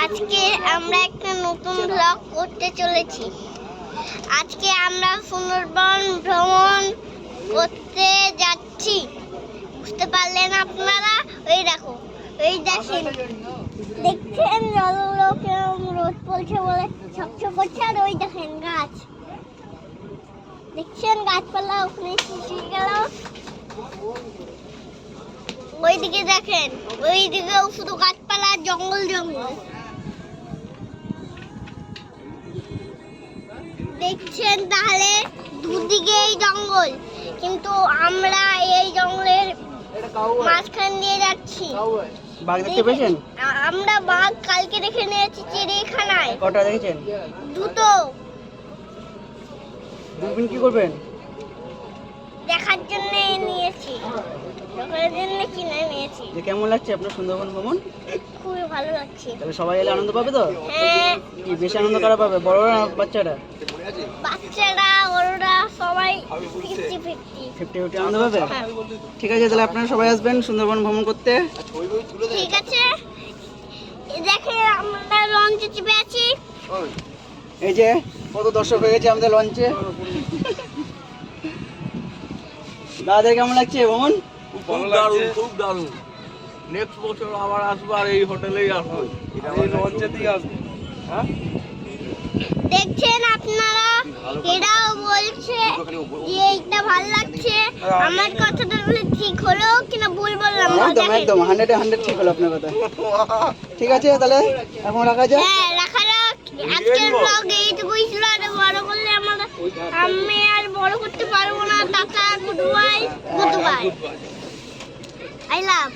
আজকে আমরা একটা নতুন ব্লগ করতে চলেছি। আজকে আমরা সুন্দরবন ভ্রমণ করতে যাচ্ছি। বুঝতে পারলেন আপনারা? ওই দেখো, ওই দেখেন, দেখছেন জলগুলো কেমন রোদ পড়ছে বলে ঝকঝক করছে। আর ওই দেখেন গাছ, দেখছেন গাছপালা ওখানে শুকিয়ে গেল। ওইদিকে দেখেন, ওইদিকেও শুধু গাছপালা, জঙ্গল জঙ্গল দেখছেন। তাহলে দুদিকেই জঙ্গল, কিন্তু আমরা এই জঙ্গলের মাঝখান দিয়ে যাচ্ছি। বাঘ দেখতে পেয়েছেন? আমরা বাঘ কালকে দেখে নিয়েছি চিড়িয়াখানায়। কটা দেখেছেন? দুটো। দূরবীন কি করবেন? দেখার জন্য নিয়েছি, দেখার জন্য কিনে নিয়েছি। যে কেমন লাগছে আপনার সুন্দরবন ভ্রমণ? খুবই ভালো লাগছে। তাহলে সবাই এলে আনন্দ পাবে তো? হ্যাঁ, কি বেশি আনন্দ কারা পাবে, বড়রা না বাচ্চারা? বাচ্চারা বড়রা সবাই 50-50 আনন্দ পাবে। হ্যাঁ। ঠিক আছে, তাহলে আপনারা সবাই আসবেন সুন্দরবন ভ্রমণ করতে। ঠিক আছে, দেখে আমরা লঞ্চে চেপে আছি। এই যে কত দর্শক হয়ে গেছে আমাদের লঞ্চে। দাদাদের কেমন লাগছে ভ্রমণ? খুব দারুণ, খুব দারুণ। নেক্সট বছর আবার আসবো আর এই হোটেলেই আসবো, এই লঞ্চের দিকে আসবো। হ্যাঁ, দেখছেন আপনারা, এরাও বলছে যে এইটা ভালো লাগছে। আমার কথাটা বলে ঠিক হলো কিনা ভুল বললাম? একদম একদম 100-100 ঠিক হলো আপনার কথা। ঠিক আছে, তাহলে এখন রাখা যায়। হ্যাঁ, রাখা যাক। আজকের ব্লগ এইটুকুই ছিল। আর বড় করলে আমি আর বড় করতে পারবো না। Tata, good bye, good bye, I love.